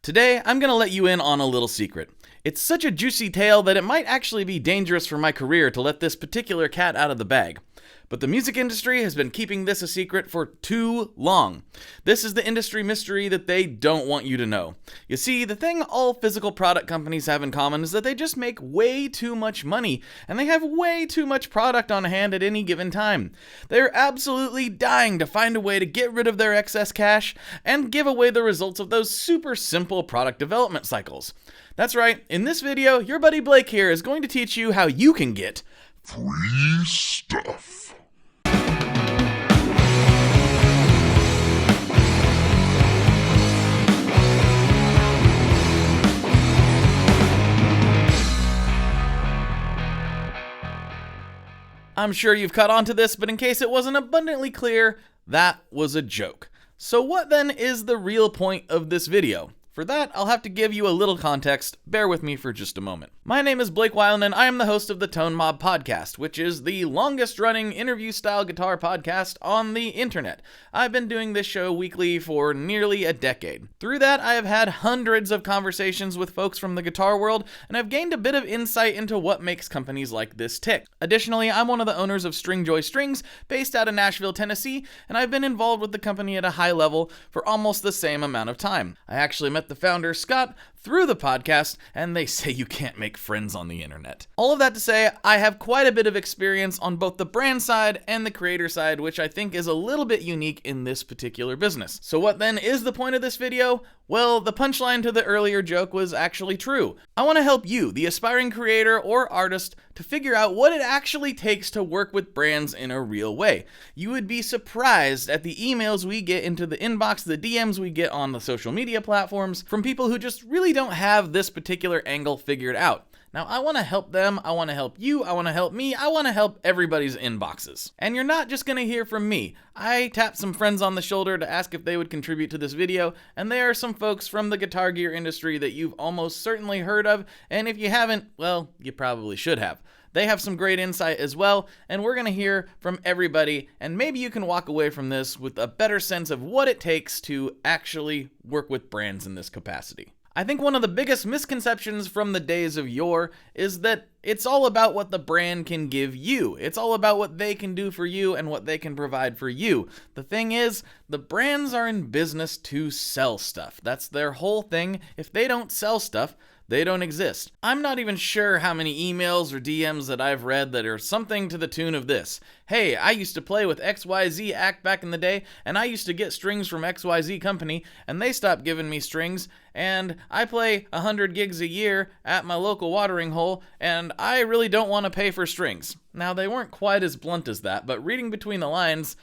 Today, I'm gonna let you in on a little secret. It's such a juicy tale that it might actually be dangerous for my career to let this particular cat out of the bag. But the music industry has been keeping this a secret for too long. This is the industry mystery that they don't want you to know. You see, the thing all physical product companies have in common is that they just make way too much money, and they have way too much product on hand at any given time. They're absolutely dying to find a way to get rid of their excess cash and give away the results of those super simple product development cycles. That's right, in this video, your buddy Blake here is going to teach you how you can get free stuff. I'm sure you've caught on to this, but in case it wasn't abundantly clear, that was a joke. So what then is the real point of this video? For that, I'll have to give you a little context. Bear with me for just a moment. My name is Blake Weiland, and I am the host of the Tone Mob Podcast, which is the longest-running interview-style guitar podcast on the internet. I've been doing this show weekly for nearly a decade. Through that, I have had hundreds of conversations with folks from the guitar world, and I've gained a bit of insight into what makes companies like this tick. Additionally, I'm one of the owners of Stringjoy Strings, based out of Nashville, Tennessee, and I've been involved with the company at a high level for almost the same amount of time. I actually met the founder, Scott, through the podcast, and they say you can't make friends on the internet. All of that to say, I have quite a bit of experience on both the brand side and the creator side, which I think is a little bit unique in this particular business. So what then is the point of this video? Well, the punchline to the earlier joke was actually true. I want to help you, the aspiring creator or artist, to figure out what it actually takes to work with brands in a real way. You would be surprised at the emails we get into the inbox, the DMs we get on the social media platforms from people who just really don't have this particular angle figured out. Now, I want to help them, I want to help you, I want to help me, I want to help everybody's inboxes. And you're not just going to hear from me. I tapped some friends on the shoulder to ask if they would contribute to this video, and they are some folks from the guitar gear industry that you've almost certainly heard of, and if you haven't, well, you probably should have. They have some great insight as well, and we're going to hear from everybody, and maybe you can walk away from this with a better sense of what it takes to actually work with brands in this capacity. I think one of the biggest misconceptions from the days of yore is that it's all about what the brand can give you. It's all about what they can do for you and what they can provide for you. The thing is, the brands are in business to sell stuff. That's their whole thing. If they don't sell stuff, they don't exist. I'm not even sure how many emails or DMs that I've read that are something to the tune of this. Hey, I used to play with XYZ act back in the day, and I used to get strings from XYZ company, and they stopped giving me strings, and I play 100 gigs a year at my local watering hole, and I really don't want to pay for strings. Now, they weren't quite as blunt as that, but reading between the lines,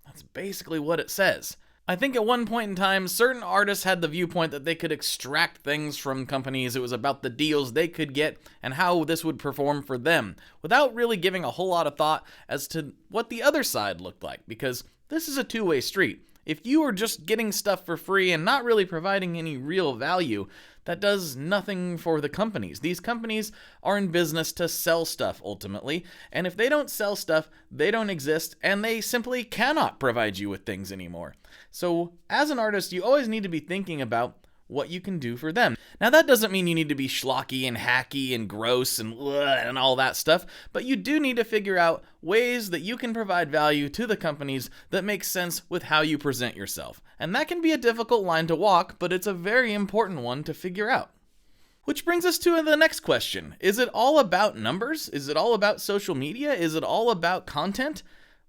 that's basically what it says. I think at one point in time, certain artists had the viewpoint that they could extract things from companies. It was about the deals they could get and how this would perform for them, without really giving a whole lot of thought as to what the other side looked like, because this is a two-way street. If you are just getting stuff for free and not really providing any real value, that does nothing for the companies. These companies are in business to sell stuff ultimately, and if they don't sell stuff, they don't exist, and they simply cannot provide you with things anymore. So as an artist, you always need to be thinking about what you can do for them. Now, that doesn't mean you need to be schlocky and hacky and gross and all that stuff, but you do need to figure out ways that you can provide value to the companies that make sense with how you present yourself. And that can be a difficult line to walk, but it's a very important one to figure out. Which brings us to the next question. Is it all about numbers? Is it all about social media? Is it all about content?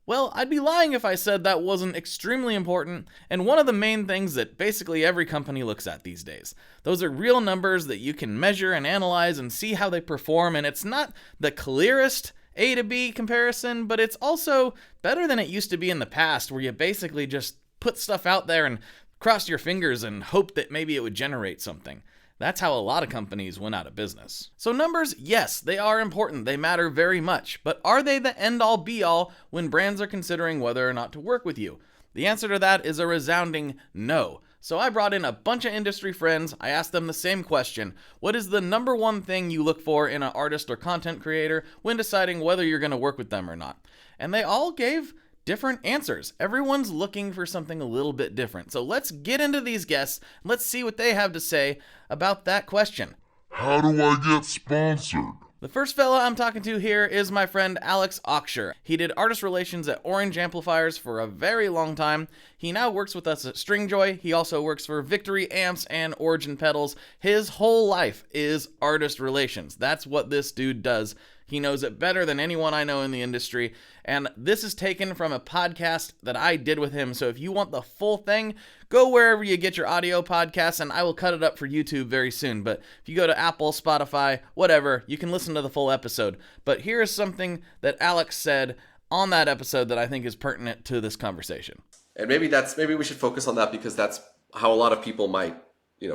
Well, I'd be lying if I said that wasn't extremely important, and one of the main things that basically every company looks at these days. Those are real numbers that you can measure and analyze and see how they perform, and it's not the clearest A to B comparison, but it's also better than it used to be in the past, where you basically just put stuff out there and crossed your fingers and hoped that maybe it would generate something. That's how a lot of companies went out of business. So numbers, yes, they are important. They matter very much. But are they the end-all be-all when brands are considering whether or not to work with you? The answer to that is a resounding no. So I brought in a bunch of industry friends. I asked them the same question. What is the number one thing you look for in an artist or content creator when deciding whether you're going to work with them or not? And they all gave different answers. Everyone's looking for something a little bit different. So let's get into these guests. Let's see what they have to say about that question. How do I get sponsored? The first fella I'm talking to here is my friend Alex Auxier. He did artist relations at Orange Amplifiers for a very long time. He now works with us at Stringjoy. He also works for Victory Amps and Origin Pedals. His whole life is artist relations. That's what this dude does. He knows it better than anyone I know in the industry. And this is taken from a podcast that I did with him. So if you want the full thing, go wherever you get your audio podcasts, and I will cut it up for YouTube very soon. But if you go to Apple, Spotify, whatever, you can listen to the full episode. But here is something that Alex said on that episode that I think is pertinent to this conversation. And maybe we should focus on that, because that's how a lot of people might,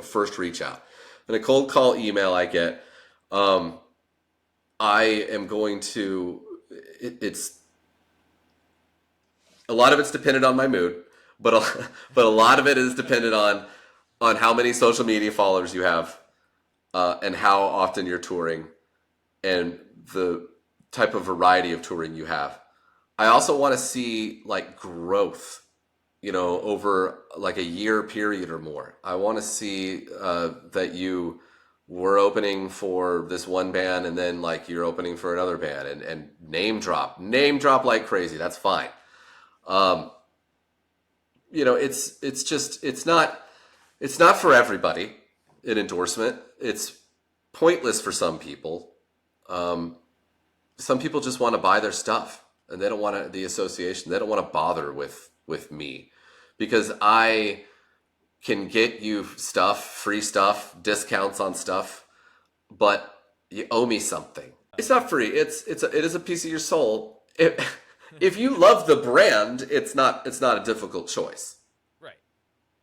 first reach out. In a cold call email I get, I am going to, it's, a lot of it's dependent on my mood, but a lot of it is dependent on how many social media followers you have, and how often you're touring, and the type of variety of touring you have. I also want to see like growth, over like a year period or more. I want to see that you were opening for this one band, and then like you're opening for another band, and name drop like crazy. That's fine. It's not for everybody, an endorsement. It's pointless for some people. Some people just want to buy their stuff, and they don't want the association. They don't want to bother with me, because I can get you stuff, free stuff, discounts on stuff, but you owe me something. It's not free. It is a piece of your soul. If you love the brand, it's not a difficult choice. Right.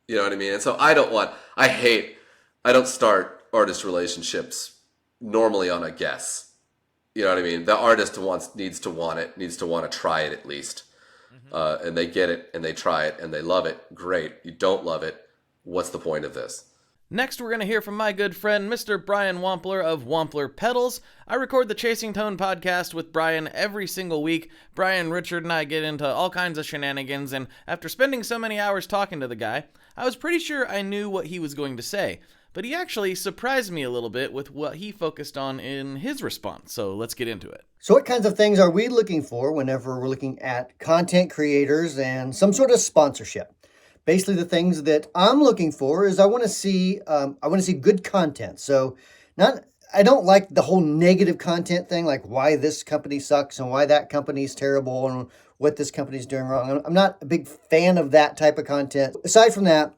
You know what I mean? And so I don't start artist relationships normally on a guess. You know what I mean? The artist needs to want to try it at least. Mm-hmm. And they get it, and they try it, and they love it. Great. You don't love it. What's the point of this? Next, we're going to hear from my good friend, Mr. Brian Wampler of Wampler Pedals. I record the Chasing Tone podcast with Brian every single week. Brian, Richard, and I get into all kinds of shenanigans, and after spending so many hours talking to the guy, I was pretty sure I knew what he was going to say. But he actually surprised me a little bit with what he focused on in his response, so let's get into it. So what kinds of things are we looking for whenever we're looking at content creators and some sort of sponsorship? Basically, the things that I'm looking for is I want to see good content. So I don't like the whole negative content thing, like why this company sucks and why that company's terrible and what this company's doing wrong. I'm not a big fan of that type of content. Aside from that,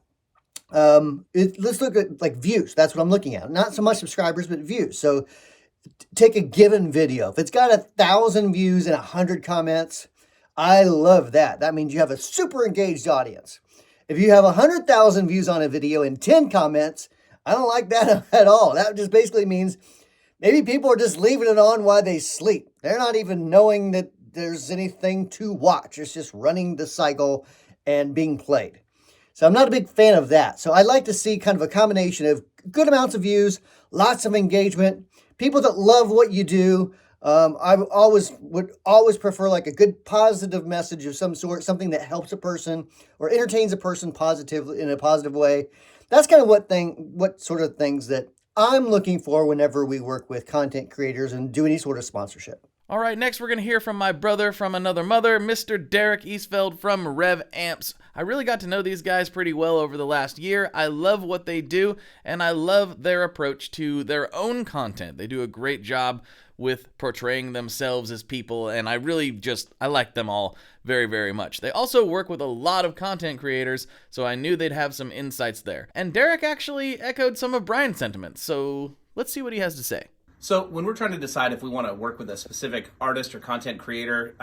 let's look at like views. That's what I'm looking at. Not so much subscribers, but views. So take a given video. If it's got 1,000 views and 100 comments, I love that. That means you have a super engaged audience. If you have 100,000 views on a video and 10 comments, I don't like that at all. That just basically means maybe people are just leaving it on while they sleep. They're not even knowing that there's anything to watch. It's just running the cycle and being played. So I'm not a big fan of that. So I like to see kind of a combination of good amounts of views, lots of engagement, people that love what you do. I would always prefer like a good positive message of some sort, something that helps a person or entertains a person positively in a positive way. That's kind of what sort of things that I'm looking for whenever we work with content creators and do any sort of sponsorship. All right, next we're going to hear from my brother from another mother, Mr. Derek Eastfeld from Rev Amps. I really got to know these guys pretty well over the last year. I love what they do, and I love their approach to their own content. They do a great job with portraying themselves as people, and I like them all very, very much. They also work with a lot of content creators, so I knew they'd have some insights there. And Derek actually echoed some of Brian's sentiments, so let's see what he has to say. So when we're trying to decide if we want to work with a specific artist or content creator,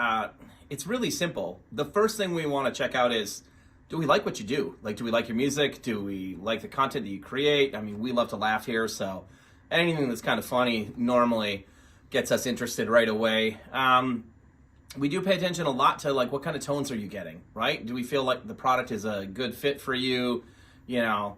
it's really simple. The first thing we want to check out is, do we like what you do? Like, do we like your music? Do we like the content that you create? I mean, we love to laugh here, so anything that's kind of funny normally gets us interested right away. We do pay attention a lot to, like, what kind of tones are you getting, right? Do we feel like the product is a good fit for you? You know,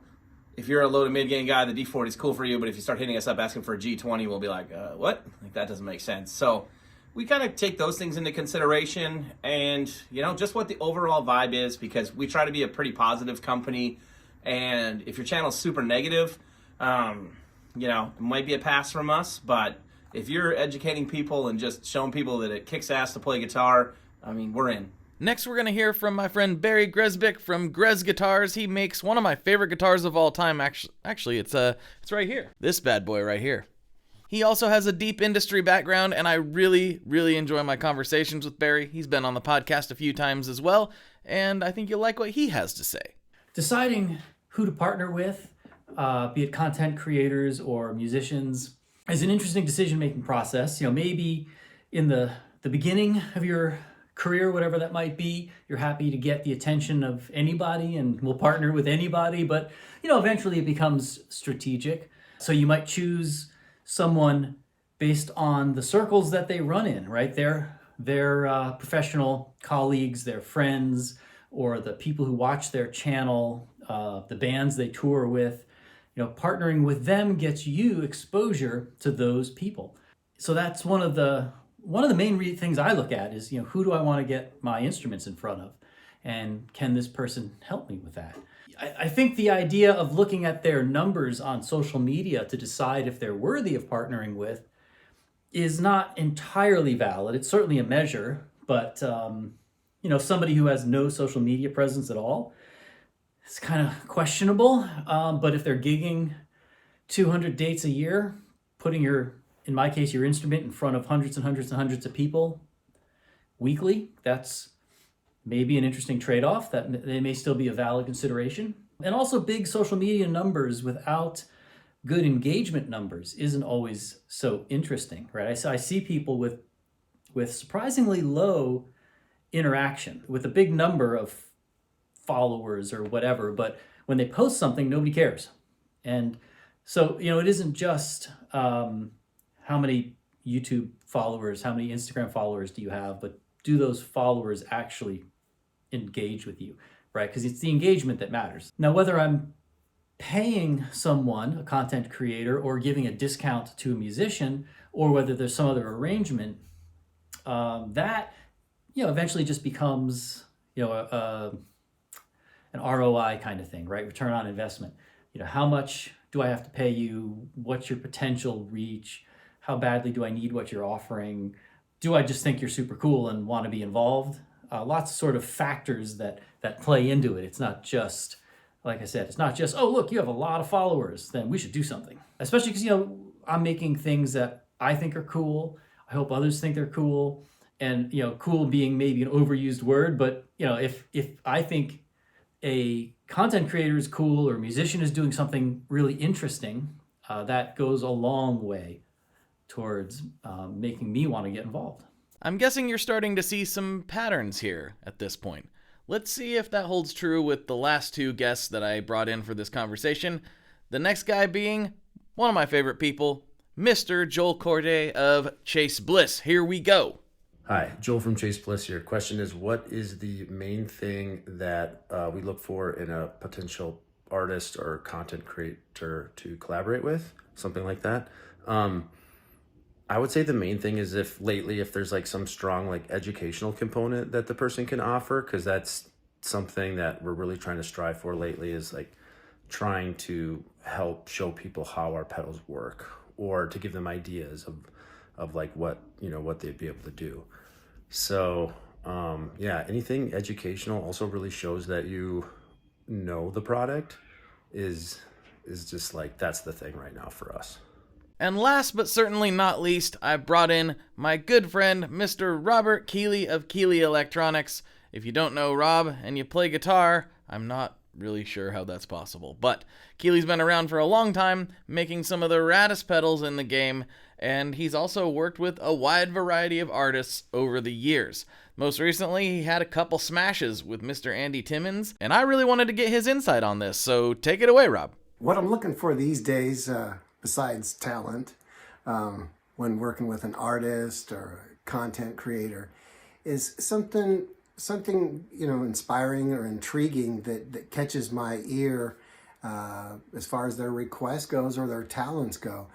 if you're a low to mid-gain guy, the D40 is cool for you, but if you start hitting us up asking for a G20, we'll be like, what? Like, that doesn't make sense. So we kind of take those things into consideration, and just what the overall vibe is, because we try to be a pretty positive company. And if your channel's super negative, it might be a pass from us. But if you're educating people and just showing people that it kicks ass to play guitar, I mean, we're in. Next, we're going to hear from my friend Barry Grzebik from Grez Guitars. He makes one of my favorite guitars of all time. Actually, it's right here. This bad boy right here. He also has a deep industry background, and I really, really enjoy my conversations with Barry. He's been on the podcast a few times as well, and I think you'll like what he has to say. Deciding who to partner with, be it content creators or musicians, is an interesting decision-making process. Maybe in the beginning of your career, whatever that might be, you're happy to get the attention of anybody and will partner with anybody, but eventually it becomes strategic. So you might choose someone based on the circles that they run in, right? Their professional colleagues, their friends, or the people who watch their channel, the bands they tour with. Partnering with them gets you exposure to those people. So that's one of the main things I look at is, who do I want to get my instruments in front of? And can this person help me with that? I think the idea of looking at their numbers on social media to decide if they're worthy of partnering with is not entirely valid. It's certainly a measure, but somebody who has no social media presence at all, it's kind of questionable. But if they're gigging 200 dates a year, putting in my case, your instrument in front of hundreds and hundreds and hundreds of people weekly, that's maybe an interesting trade-off. That they may still be a valid consideration. And also big social media numbers without good engagement numbers isn't always so interesting, right? I see people with surprisingly low interaction, with a big number of followers or whatever, but when they post something, nobody cares. And so, it isn't just how many YouTube followers, how many Instagram followers do you have, but do those followers actually engage with you, right? Because it's the engagement that matters. Now, whether I'm paying someone, a content creator, or giving a discount to a musician, or whether there's some other arrangement, that eventually just becomes an ROI kind of thing, right? Return on investment. How much do I have to pay you? What's your potential reach? How badly do I need what you're offering? Do I just think you're super cool and want to be involved? Lots of sort of factors that play into it. It's not just, like I said, it's not just, oh, look, you have a lot of followers, then we should do something. Especially because, I'm making things that I think are cool. I hope others think they're cool. And, cool being maybe an overused word, but, if I think a content creator is cool or a musician is doing something really interesting, that goes a long way towards making me want to get involved. I'm guessing you're starting to see some patterns here at this point. Let's see if that holds true with the last two guests that I brought in for this conversation. The next guy being one of my favorite people, Mr. Joel Korte of Chase Bliss. Here we go. Hi, Joel from Chase Bliss here. Question is, what is the main thing that we look for in a potential artist or content creator to collaborate with? Something like that. I would say the main thing is if there's like some strong like educational component that the person can offer, because that's something that we're really trying to strive for lately, is like trying to help show people how our pedals work, or to give them ideas of like what they'd be able to do. So anything educational also really shows that you know the product is just like, that's the thing right now for us. And last but certainly not least, I brought in my good friend, Mr. Robert Keeley of Keeley Electronics. If you don't know Rob and you play guitar, I'm not really sure how that's possible. But Keeley's been around for a long time, making some of the raddest pedals in the game, and he's also worked with a wide variety of artists over the years. Most recently, he had a couple smashes with Mr. Andy Timmons, and I really wanted to get his insight on this, so take it away, Rob. What I'm looking for these days, besides talent, when working with an artist or a content creator, is something inspiring or intriguing that catches my ear as far as their request goes or their talents go.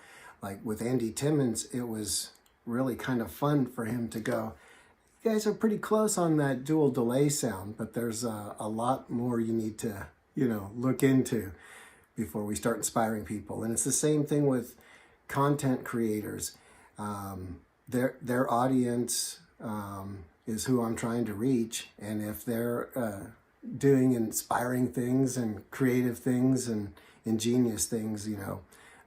Like with Andy Timmons, it was really kind of fun for him to go, you guys are pretty close on that dual delay sound, but there's a lot more you need to, look into before we start inspiring people. And it's the same thing with content creators. Their audience is who I'm trying to reach. And if they're doing inspiring things and creative things and ingenious things,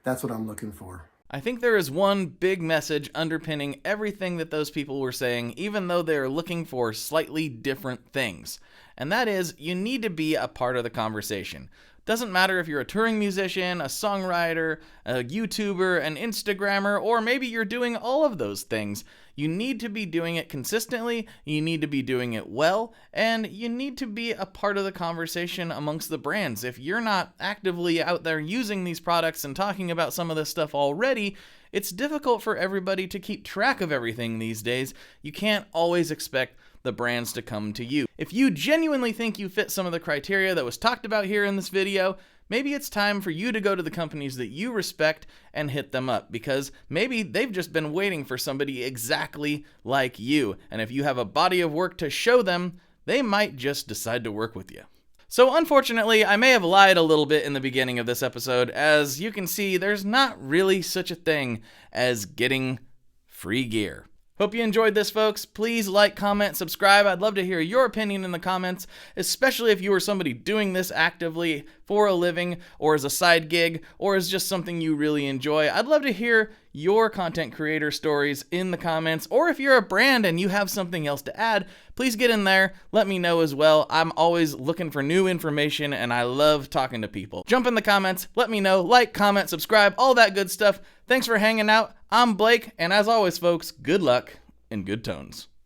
that's what I'm looking for. I think there is one big message underpinning everything that those people were saying, even though they're looking for slightly different things. And that is, you need to be a part of the conversation. Doesn't matter if you're a touring musician, a songwriter, a YouTuber, an Instagrammer, or maybe you're doing all of those things. You need to be doing it consistently, you need to be doing it well, and you need to be a part of the conversation amongst the brands. If you're not actively out there using these products and talking about some of this stuff already, it's difficult for everybody to keep track of everything these days. You can't always expect the brands to come to you. If you genuinely think you fit some of the criteria that was talked about here in this video, maybe it's time for you to go to the companies that you respect and hit them up, because maybe they've just been waiting for somebody exactly like you. And if you have a body of work to show them, they might just decide to work with you. So unfortunately, I may have lied a little bit in the beginning of this episode. As you can see, there's not really such a thing as getting free gear. Hope you enjoyed this, folks. Please like, comment, subscribe. I'd love to hear your opinion in the comments, especially if you are somebody doing this actively for a living, or as a side gig, or as just something you really enjoy. I'd love to hear your content creator stories in the comments, or if you're a brand and you have something else to add, please get in there. Let me know as well. I'm always looking for new information, and I love talking to people. Jump in the comments. Let me know. Like, comment, subscribe, all that good stuff. Thanks for hanging out. I'm Blake, and as always, folks, good luck and good tones.